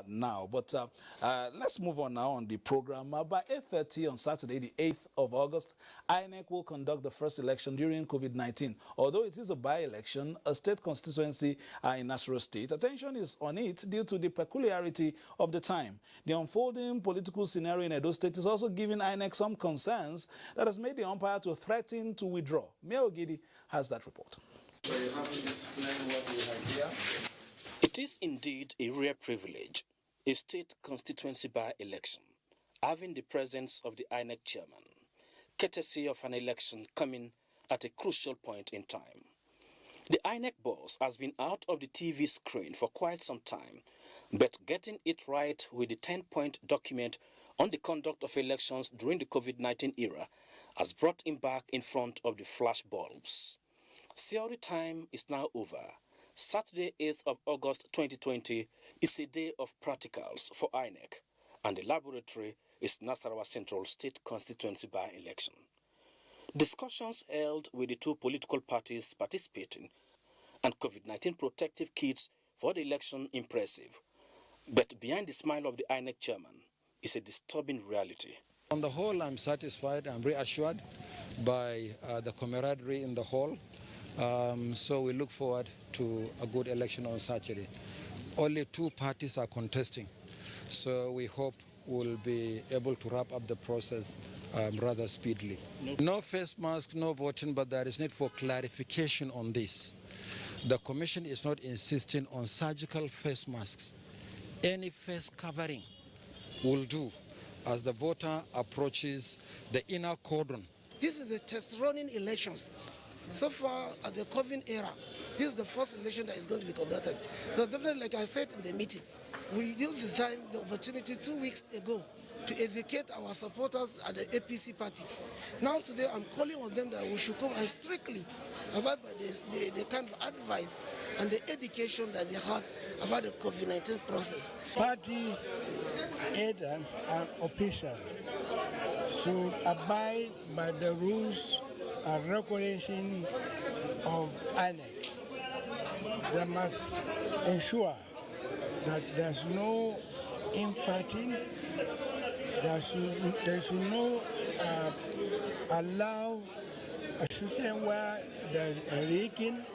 now. But let's move on now on the program. By 8:30 on Saturday, the 8th of August, INEC will conduct the first election during COVID-19. Although it is a by-election, a state constituency in Nasarawa State, attention is on it due to the peculiarity of the time. The unfolding political scenario in Edo State is also giving INEC some concerns that has made the umpire to threaten to withdraw. Mia Ogidi has that report. So you have to explain what we have here. It is indeed a rare privilege, a state constituency by-election, having the presence of the INEC chairman, courtesy of an election coming at a crucial point in time. The INEC boss has been out of the TV screen for quite some time, but getting it right with the 10-point document on the conduct of elections during the COVID-19 era has brought him back in front of the flash bulbs. Theory time is now over. Saturday, 8th of August 2020 is a day of practicals for INEC, and the laboratory is Nasarawa Central State Constituency by-election. Discussions held with the two political parties participating and COVID-19 protective kits for the election impressive. But behind the smile of the INEC chairman is a disturbing reality. On the whole, I'm satisfied, I'm reassured by the camaraderie in the hall. So we look forward to a good election on Saturday. Only two parties are contesting, so we hope we'll be able to wrap up the process rather speedily. No face mask, no voting, but there is need for clarification on this. The Commission is not insisting on surgical face masks. Any face covering will do as the voter approaches the inner cordon. This is the test running elections. So far, at the COVID era, this is the first election that is going to be conducted. So definitely, like I said in the meeting, we used the opportunity 2 weeks ago to educate our supporters at the APC party. Now today, I'm calling on them that we should come and strictly abide by the kind of advice and the education that they had about the COVID-19 process. Party agents and officials should abide by the rules and regulation of INEC. They must ensure that there's no infighting. They should not allow a system where there's a rigging.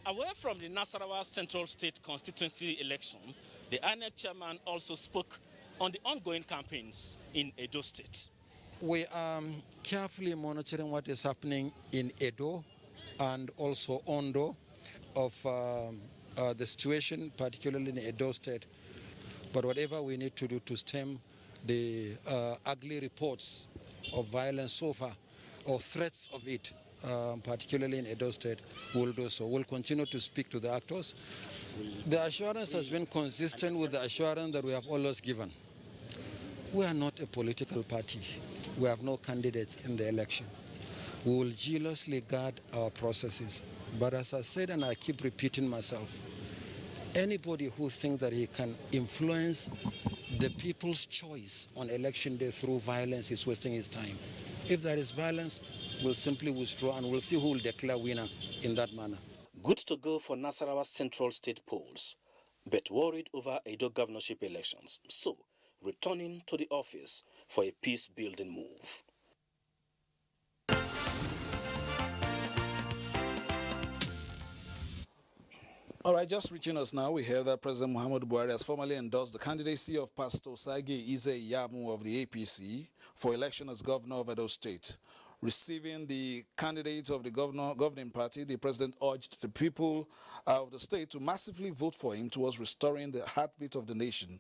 Away from the Nasarawa Central State Constituency election, the INEC chairman also spoke on the ongoing campaigns in Edo State. We are carefully monitoring what is happening in Edo and also Ondo of the situation, particularly in Edo State. But whatever we need to do to stem the ugly reports of violence so far, or threats of it, particularly in Edo State, we'll do so. We'll continue to speak to the actors. The assurance has been consistent with the assurance that we have always given. We are not a political party. We have no candidates in the election. We will jealously guard our processes. But as I said, and I keep repeating myself, anybody who thinks that he can influence the people's choice on election day through violence is wasting his time. If there is violence, we'll simply withdraw and we'll see who will declare winner in that manner. Good to go for Nasarawa Central State polls, but worried over Edo governorship elections. So, returning to the office for a peace-building move. All right, just reaching us now, we hear that President Muhammadu Buhari has formally endorsed the candidacy of Pastor Sage Ize-Iyamu of the APC for election as governor of Edo State. Receiving the candidate of the governing party, the president urged the people of the state to massively vote for him towards restoring the heartbeat of the nation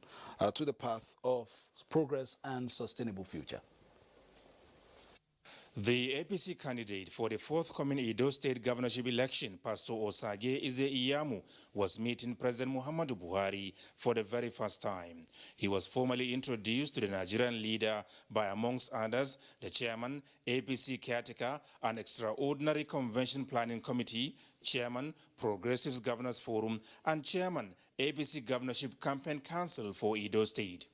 to the path of progress and sustainable future. The APC candidate for the forthcoming Edo State governorship election, Pastor Osage Ize-Iyamu, was meeting President Muhammadu Buhari for the very first time. He was formally introduced to the Nigerian leader by, amongst others, the chairman, APC caretaker and Extraordinary Convention Planning Committee, chairman, Progressives Governors Forum, and chairman, APC Governorship Campaign Council for Edo State.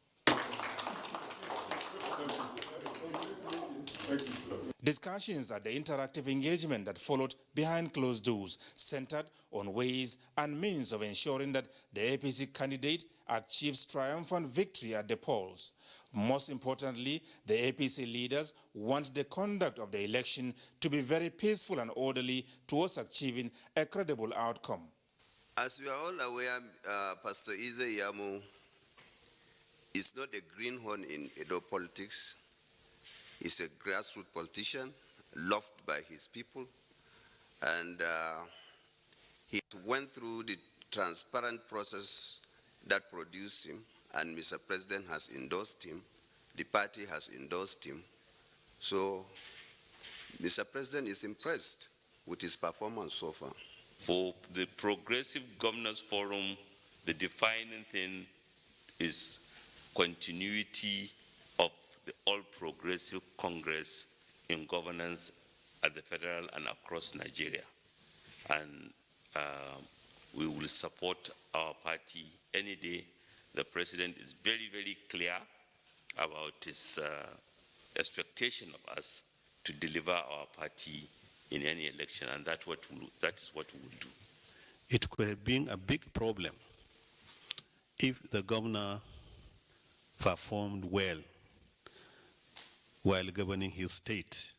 Discussions at the interactive engagement that followed behind closed doors centered on ways and means of ensuring that the APC candidate achieves triumphant victory at the polls. Most importantly, the APC leaders want the conduct of the election to be very peaceful and orderly towards achieving a credible outcome. As we are all aware, Pastor Ize Iyamu is not a greenhorn in Edo politics. He's a grassroots politician, loved by his people, and he went through the transparent process that produced him, and Mr. President has endorsed him. The party has endorsed him. So Mr. President is impressed with his performance so far. For the Progressive Governors Forum, the defining thing is continuity of the All Progressive Congress in governance at the federal and across Nigeria. And we will support our party any day. The President is very, very clear about his expectation of us to deliver our party in any election, and that is what we will do. It could have been a big problem if the governor performed well while governing his state.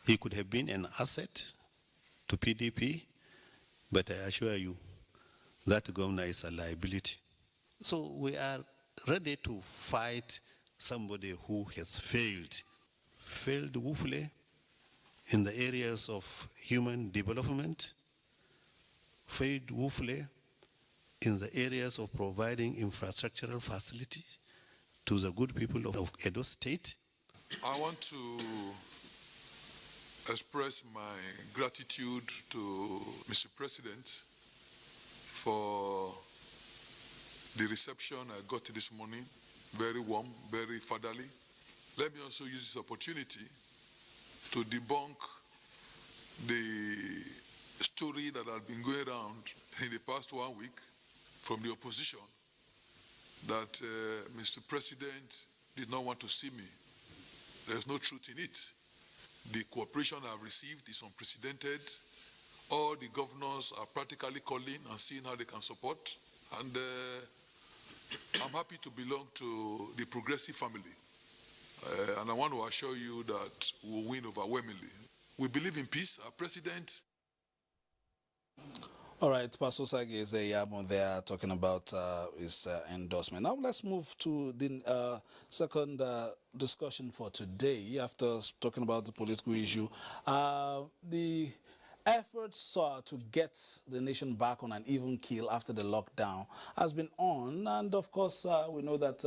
He could have been an asset to PDP, but I assure you that governor is a liability. So we are ready to fight somebody who has failed woefully in the areas of human development, failed woefully in the areas of providing infrastructural facility to the good people of Edo State. I want to express my gratitude to Mr. President for the reception I got this morning. Very warm, very fatherly. Let me also use this opportunity to debunk the story that has been going around in the past 1 week from the opposition that Mr. President did not want to see me. There's no truth in it. The cooperation I've received is unprecedented. All the governors are practically calling and seeing how they can support. And I'm happy to belong to the progressive family. And I want to assure you that we'll win overwhelmingly. We believe in peace. Our president. All right, Pastor Sagi is there talking about his endorsement. Now let's move to the second discussion for today. After talking about the political issue, the efforts to get the nation back on an even keel after the lockdown has been on, and of course we know that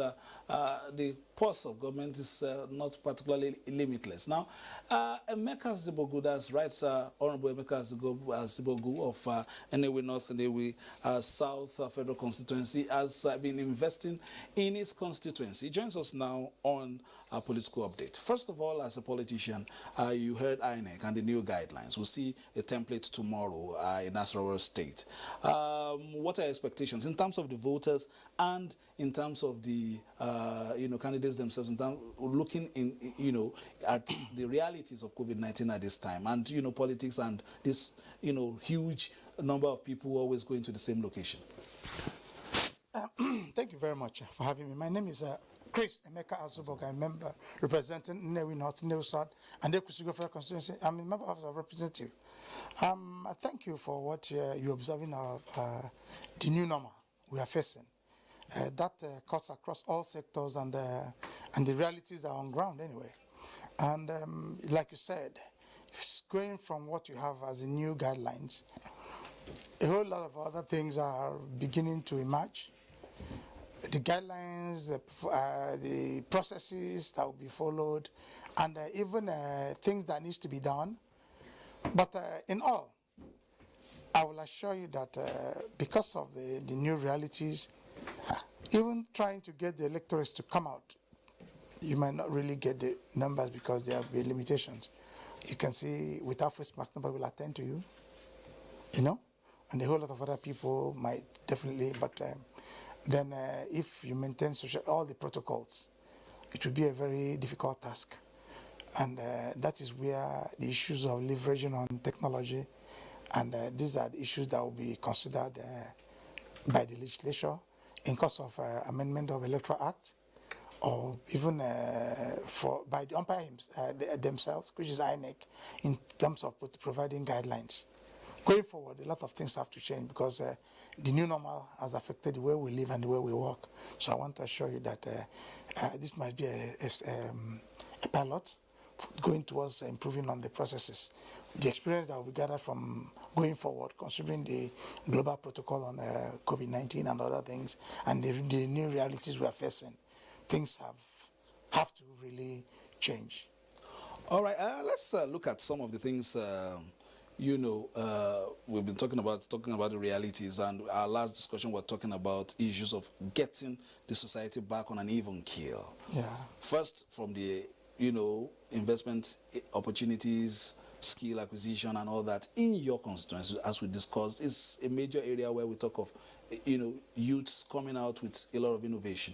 the pulse of government is not particularly limitless. Now, Emeka Zibogu, that's right, Honorable Emeka Zibogu of Enewe North, Enewe South Federal Constituency, has been investing in his constituency. He joins us now on a political update. First of all, as a politician, you heard INEC and the new guidelines. We'll see a template tomorrow in Nasarawa State. What are your expectations in terms of the voters and in terms of the candidates themselves, in terms of looking at the realities of COVID-19 at this time, and politics and this huge number of people always going to the same location? Thank you very much for having me. My name is Chris Emeka Azubog. I'm a member representing Nnewi North, Nnewi South, and the Kusigo Federal Constituency. I'm a member of the representative. I thank you for what you're observing of the new normal we are facing. That cuts across all sectors, and the realities are on ground anyway. And like you said, it's going from what you have as the new guidelines. A whole lot of other things are beginning to emerge. The guidelines, the processes that will be followed, and even things that needs to be done. But in all, I will assure you that because of the new realities, even trying to get the electorates to come out, you might not really get the numbers because there will be limitations. You can see without face mask, nobody will attend to you, and a whole lot of other people might definitely, but then if you maintain all the protocols, it will be a very difficult task. And that is where the issues of leveraging on technology, and these are the issues that will be considered by the legislature in cause of amendment of Electoral Act, or even by the umpire themselves, which is INEC, in terms of providing guidelines. Going forward, a lot of things have to change because the new normal has affected the way we live and the way we work. So I want to assure you that this might be a pilot going towards improving on the processes. The experience that will be gathered from going forward, considering the global protocol on COVID-19 and other things, and the new realities we are facing, things have to really change. All right, let's look at some of the things. We've been talking about the realities, and our last discussion we're talking about issues of getting the society back on an even keel. Yeah. First, from the investment opportunities, skill acquisition, and all that in your constituency, as we discussed, is a major area where we talk of youths coming out with a lot of innovation.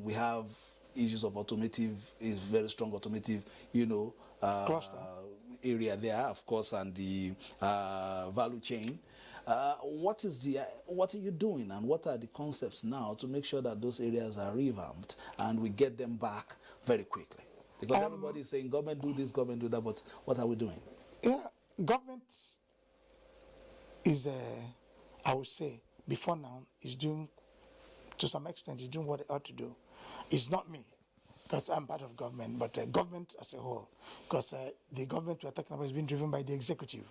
We have issues of automotive, is very strong automotive, cluster area there, of course, and the value chain. What are you doing, and what are the concepts now to make sure that those areas are revamped and we get them back very quickly? Because everybody is saying government do this, government do that, but what are we doing? Yeah, government is, I would say, before now, is doing, to some extent, is doing what it ought to do. It's not me, because I'm part of government, but government as a whole, because the government we're talking about is being driven by the executive.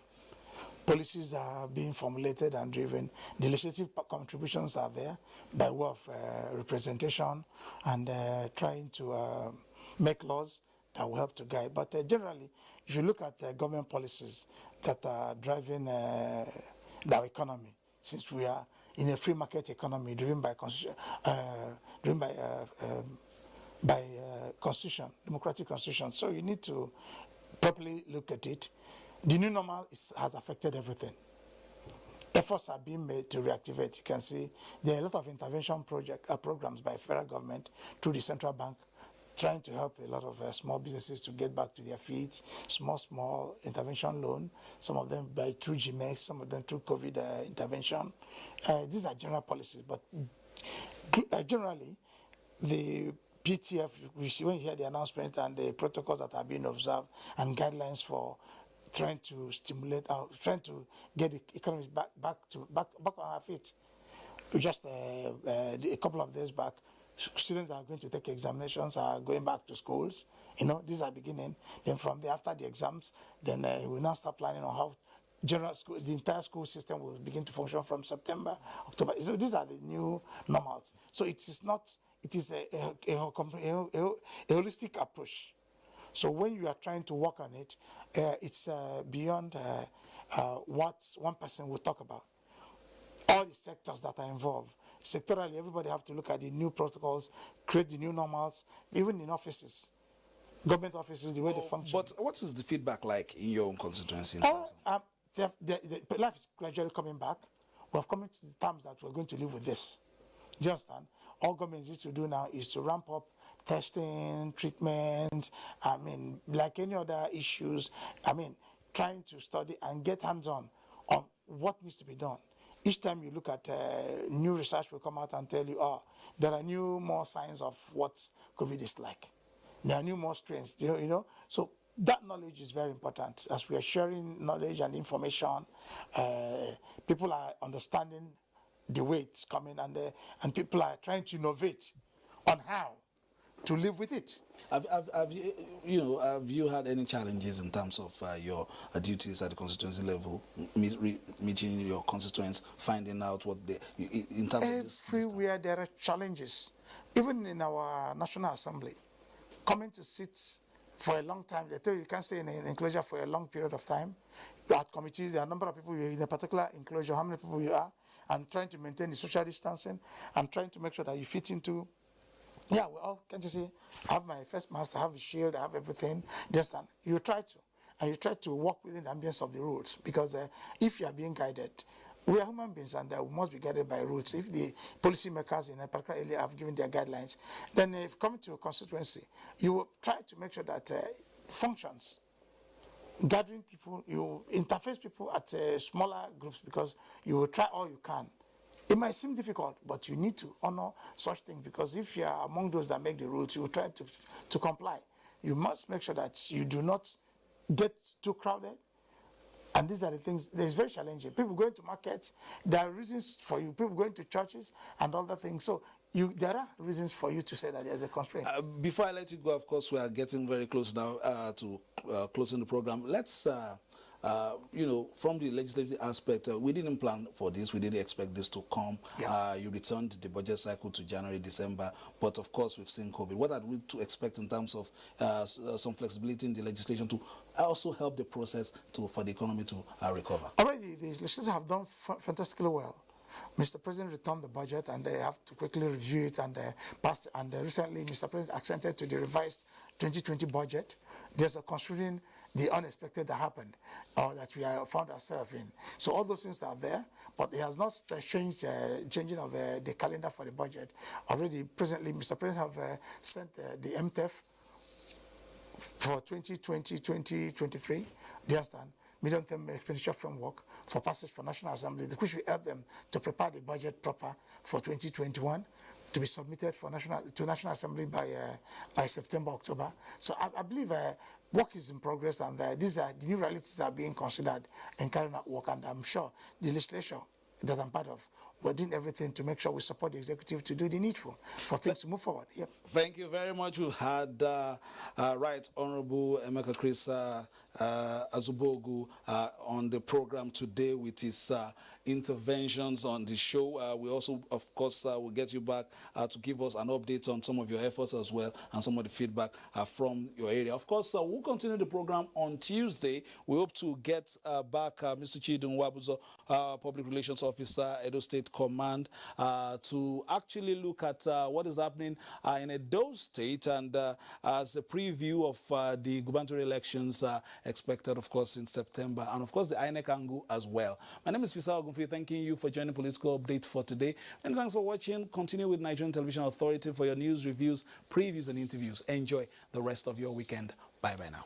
Policies are being formulated and driven. The legislative contributions are there by way of representation and trying to make laws that will help to guide. But generally, if you look at government policies that are driving our economy, since we are in a free market economy driven by constitution, democratic constitution, so you need to properly look at it. The new normal has affected everything. Efforts are being made to reactivate. You can see there are a lot of intervention programs by federal government through the central bank, trying to help a lot of small businesses to get back to their feet, small intervention loan, some of them through GMEX, some of them through COVID intervention. These are general policies, but generally, the PTF, when you hear the announcement and the protocols that are being observed and guidelines for trying to stimulate, trying to get the economy back on our feet. Just a couple of days back, students are going to take examinations, are going back to schools. These are beginning. Then from there, after the exams, then we now start planning on how the entire school system will begin to function from September, October. These are the new normals. So it is a holistic approach. So when you are trying to work on it, it's beyond what one person will talk about. All the sectors that are involved. Sectorally, everybody have to look at the new protocols, create the new normals, even in offices, government offices, the way they function. But what is the feedback like in your own constituency? The life is gradually coming back. We have come to the terms that we're going to live with this. Do you understand? All government needs to do now is to ramp up testing, treatment, like any other issues, trying to study and get hands-on on what needs to be done. Each time you look at new research will come out and tell you, there are more signs of what COVID is like. There are more strains, So that knowledge is very important. As we are sharing knowledge and information, people are understanding the way it's coming, and people are trying to innovate on how to live with it. Have you had any challenges in terms of your duties at the constituency level, meeting your constituents, finding out what in terms of this? Everywhere there are challenges, even in our National Assembly, coming to sit for a long time. They tell you can't stay in an enclosure for a long period of time. You are at committees, there are a number of people in a particular enclosure, how many people you are, and trying to maintain the social distancing, and trying to make sure that you fit into. Yeah, can't you see? I have my face mask, I have a shield, I have everything. You try to work within the ambience of the rules, because if you are being guided, we are human beings and we must be guided by rules. If the policymakers in a particular area have given their guidelines, then if coming to a constituency, you will try to make sure that functions, gathering people, you interface people at smaller groups, because you will try all you can It might seem difficult, but you need to honor such things, because if you are among those that make the rules, you will try to comply. You must make sure that you do not get too crowded. And these are the things, it's very challenging. People going to markets, there are reasons for you. People going to churches and other things. So there are reasons for you to say that there's a constraint. Before I let you go, of course, we are getting very close now to closing the program. Let's, from the legislative aspect, we didn't plan for this. We didn't expect this to come. Yeah. You returned the budget cycle to January, December. But, of course, we've seen COVID. What are we to expect in terms of some flexibility in the legislation to also help the process for the economy to recover? Already, the legislators have done fantastically well. Mr. President returned the budget, and they have to quickly review it and pass. And recently, Mr. President accented to the revised 2020 budget. There's a considering the unexpected that happened, or that we have found ourselves in. So all those things are there, but it has not changed changing of the calendar for the budget. Already, presently, Mr. President have sent the MTEF for 2020-2023. Do you understand? Medium-term expenditure framework for passage for National Assembly, which will help them to prepare the budget proper for 2021 to be submitted for National Assembly by September, October. So I believe work is in progress, and these are the new realities are being considered in carrying out work, and I'm sure the legislature that I'm part of, we're doing everything to make sure we support the executive to do the needful for things to move forward. Yep. Thank you very much. We had Right Honorable Emeka Chris Azubogu on the program today with his interventions on the show. We also, of course, will get you back to give us an update on some of your efforts as well, and some of the feedback from your area. Of course, we'll continue the program on Tuesday. We hope to get back Mr. Chidun Wabuzo, Public Relations Officer, Edo State Command, to actually look at what is happening in Edo State, and as a preview of the gubernatorial elections expected, of course, in September, and of course the INEC angle as well. My name is Fisal Ogunfi, thanking you for joining Political Update for today. And thanks for watching. Continue with Nigerian Television Authority for your news, reviews, previews, and interviews. Enjoy the rest of your weekend. Bye-bye now.